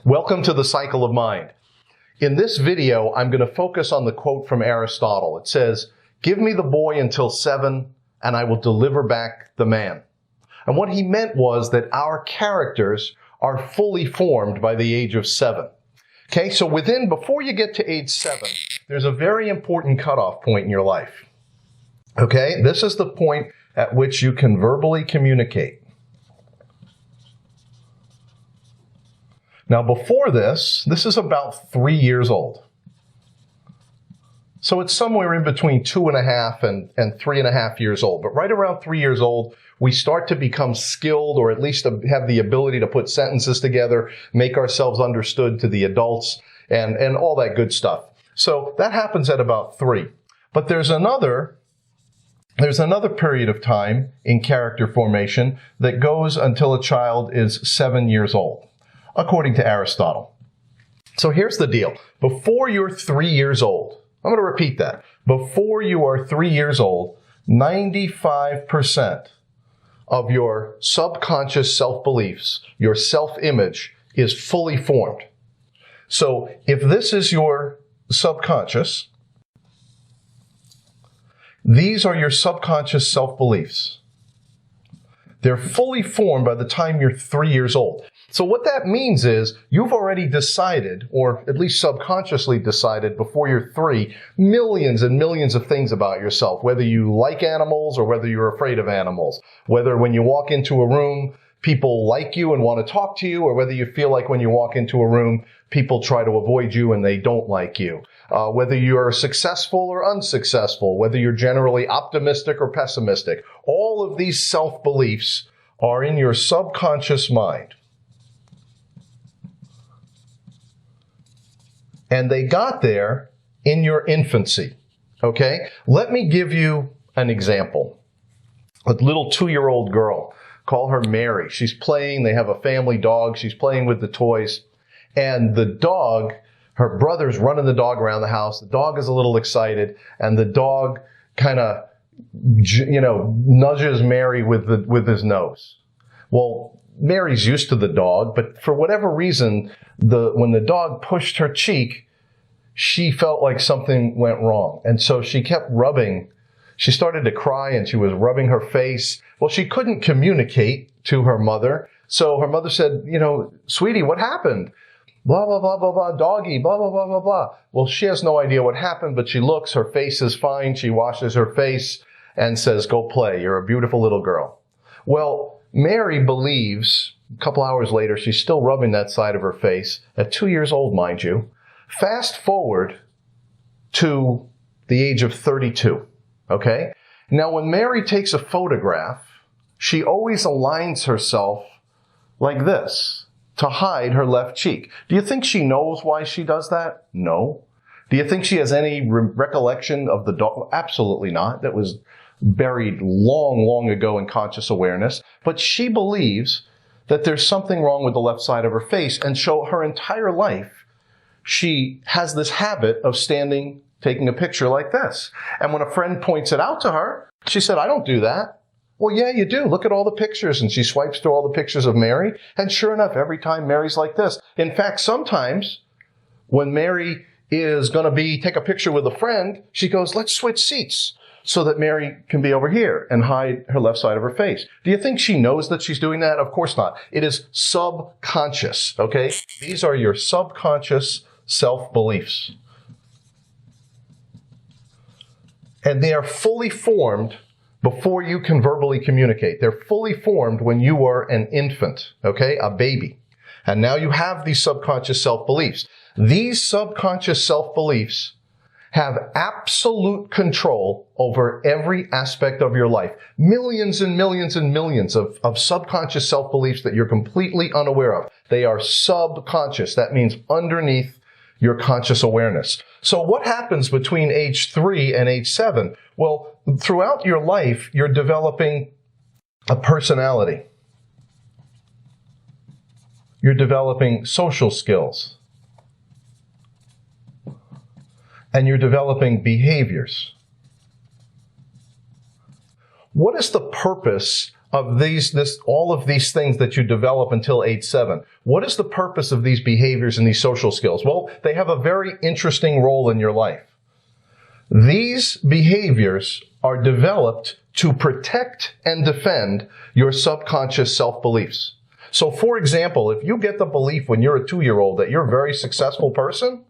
Welcome to the Cycle of Mind. In this video, I'm going to focus on the quote from Aristotle. It says, "Give me the boy until 7, and I will deliver back the man." And what he meant was that our characters are fully formed by the age of 7. Okay, so before you get to age 7, there's a very important cutoff point in your life. Okay, this is the point at which you can verbally communicate. Now before this is about 3 years old. So it's somewhere in between 2.5 and 3.5 years old. But right around 3 years old, we start to become skilled, or at least have the ability to put sentences together, make ourselves understood to the adults, and all that good stuff. So that happens at about 3. But there's another period of time in character formation that goes until a child is 7 years old, according to Aristotle. So here's the deal. Before you're 3 years old, I'm going to repeat that. Before you are 3 years old, 95% of your subconscious self-beliefs, your self-image, is fully formed. So if this is your subconscious, these are your subconscious self-beliefs. They're fully formed by the time you're 3 years old. So what that means is you've already decided, or at least subconsciously decided before you're 3, millions and millions of things about yourself, whether you like animals or whether you're afraid of animals, whether when you walk into a room, people like you and want to talk to you, or whether you feel like when you walk into a room, people try to avoid you and they don't like you. Whether you're successful or unsuccessful, whether you're generally optimistic or pessimistic, all of these self-beliefs are in your subconscious mind. And they got there in your infancy, okay? Let me give you an example. A little 2-year-old girl, call her Mary. She's playing, they have a family dog, she's playing with the toys, and the dog, her brother's running the dog around the house. The dog is a little excited, and the dog kind of, nudges Mary with his nose. Well, Mary's used to the dog, but for whatever reason, when the dog pushed her cheek, she felt like something went wrong. And so she kept rubbing. She started to cry and she was rubbing her face. Well, she couldn't communicate to her mother. So her mother said, "Sweetie, what happened?" Blah, blah, blah, blah, blah, doggy, blah, blah, blah, blah, blah. Well, she has no idea what happened, but she looks, her face is fine. She washes her face and says, "Go play. You're a beautiful little girl." Well, Mary believes, a couple hours later, she's still rubbing that side of her face, at 2 years old, mind you. Fast forward to the age of 32, okay? Now, when Mary takes a photograph, she always aligns herself like this to hide her left cheek. Do you think she knows why she does that? No. Do you think she has any recollection of the dog? Absolutely not. That was buried long, long ago in conscious awareness. But she believes that there's something wrong with the left side of her face, and so her entire life, she has this habit of standing, taking a picture like this. And when a friend points it out to her, she said, "I don't do that." "Well, yeah, you do. Look at all the pictures." And she swipes through all the pictures of Mary. And sure enough, every time Mary's like this. In fact, sometimes when Mary is going to take a picture with a friend, she goes, "Let's switch seats so that Mary can be over here," and hide her left side of her face. Do you think she knows that she's doing that? Of course not. It is subconscious, okay? These are your subconscious self-beliefs. And they are fully formed before you can verbally communicate. They're fully formed when you were an infant, okay? A baby. And now you have these subconscious self-beliefs. These subconscious self-beliefs have absolute control over every aspect of your life. Millions and millions and millions of subconscious self-beliefs that you're completely unaware of. They are subconscious. That means underneath your conscious awareness. So what happens between age 3 and age 7? Well, throughout your life, you're developing a personality. You're developing social skills. And you're developing behaviors. What is the purpose of all of these things that you develop until age 7. What is the purpose of these behaviors and these social skills? Well, they have a very interesting role in your life. These behaviors are developed to protect and defend your subconscious self-beliefs. So, for example, if you get the belief when you're a 2-year-old that you're a very successful person,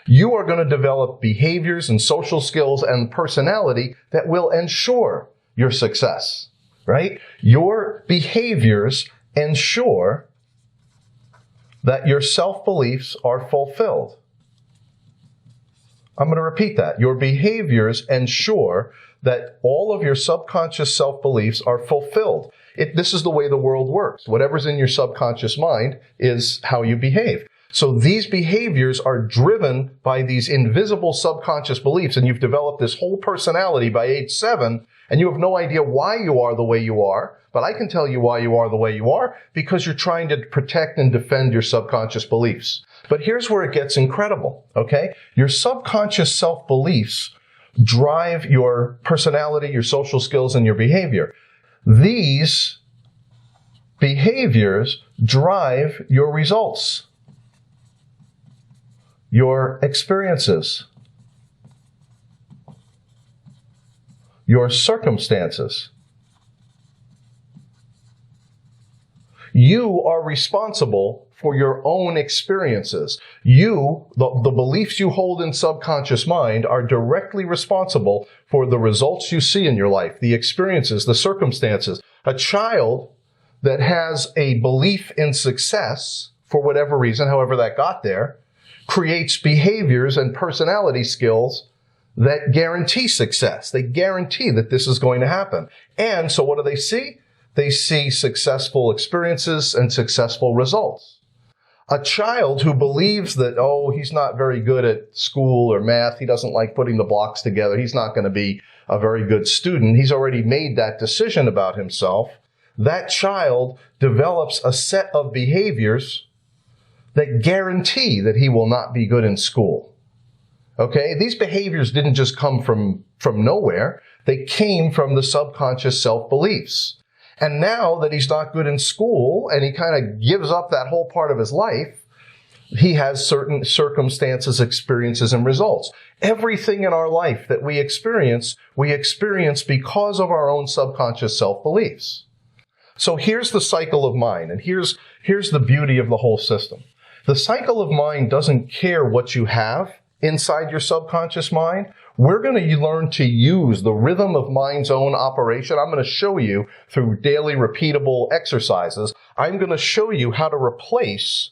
you are going to develop behaviors and social skills and personality that will ensure your success, right? Your behaviors ensure that your self-beliefs are fulfilled. I'm going to repeat that. Your behaviors ensure that all of your subconscious self-beliefs are fulfilled. This is the way the world works. Whatever's in your subconscious mind is how you behave. So these behaviors are driven by these invisible subconscious beliefs, and you've developed this whole personality by age 7, and you have no idea why you are the way you are, but I can tell you why you are the way you are, because you're trying to protect and defend your subconscious beliefs. But here's where it gets incredible, okay? Your subconscious self-beliefs drive your personality, your social skills, and your behavior. These behaviors drive your results, your experiences, your circumstances. You are responsible for your own experiences. The beliefs you hold in subconscious mind are directly responsible for the results you see in your life, the experiences, the circumstances. A child that has a belief in success, for whatever reason, however that got there, creates behaviors and personality skills that guarantee success. They guarantee that this is going to happen. And so what do they see? They see successful experiences and successful results. A child who believes that, oh, he's not very good at school or math, he doesn't like putting the blocks together, he's not going to be a very good student, he's already made that decision about himself. That child develops a set of behaviors that guarantee that he will not be good in school. Okay? These behaviors didn't just come from nowhere. They came from the subconscious self-beliefs. And now that he's not good in school and he kind of gives up that whole part of his life, he has certain circumstances, experiences, and results. Everything in our life that we experience because of our own subconscious self-beliefs. So here's the cycle of mind, and here's the beauty of the whole system. The cycle of mind doesn't care what you have inside your subconscious mind. We're going to learn to use the rhythm of mind's own operation. I'm going to show you through daily repeatable exercises. I'm going to show you how to replace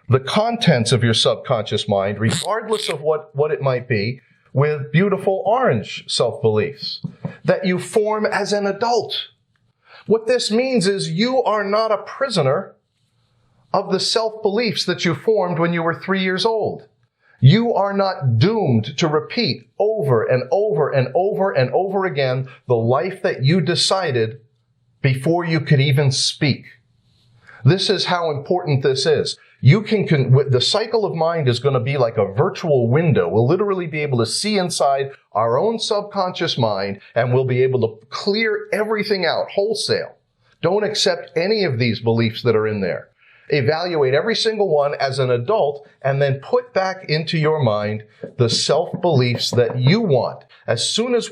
the contents of your subconscious mind, regardless of what it might be, with beautiful orange self-beliefs that you form as an adult. What this means is you are not a prisoner of the self-beliefs that you formed when you were 3 years old. You are not doomed to repeat over and over and over and over again the life that you decided before you could even speak. This is how important this is. The cycle of mind is going to be like a virtual window. We'll literally be able to see inside our own subconscious mind, and we'll be able to clear everything out wholesale. Don't accept any of these beliefs that are in there. Evaluate every single one as an adult, and then put back into your mind the self-beliefs that you want. As soon as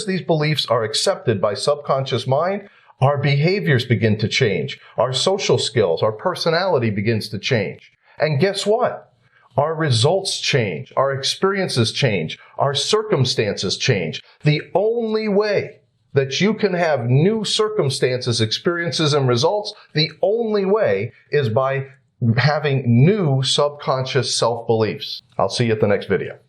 these beliefs are accepted by subconscious mind, our behaviors begin to change. Our social skills, our personality begins to change. And guess what? Our results change. Our experiences change. Our circumstances change. The only way that you can have new circumstances, experiences, and results, the only way is by having new subconscious self-beliefs. I'll see you at the next video.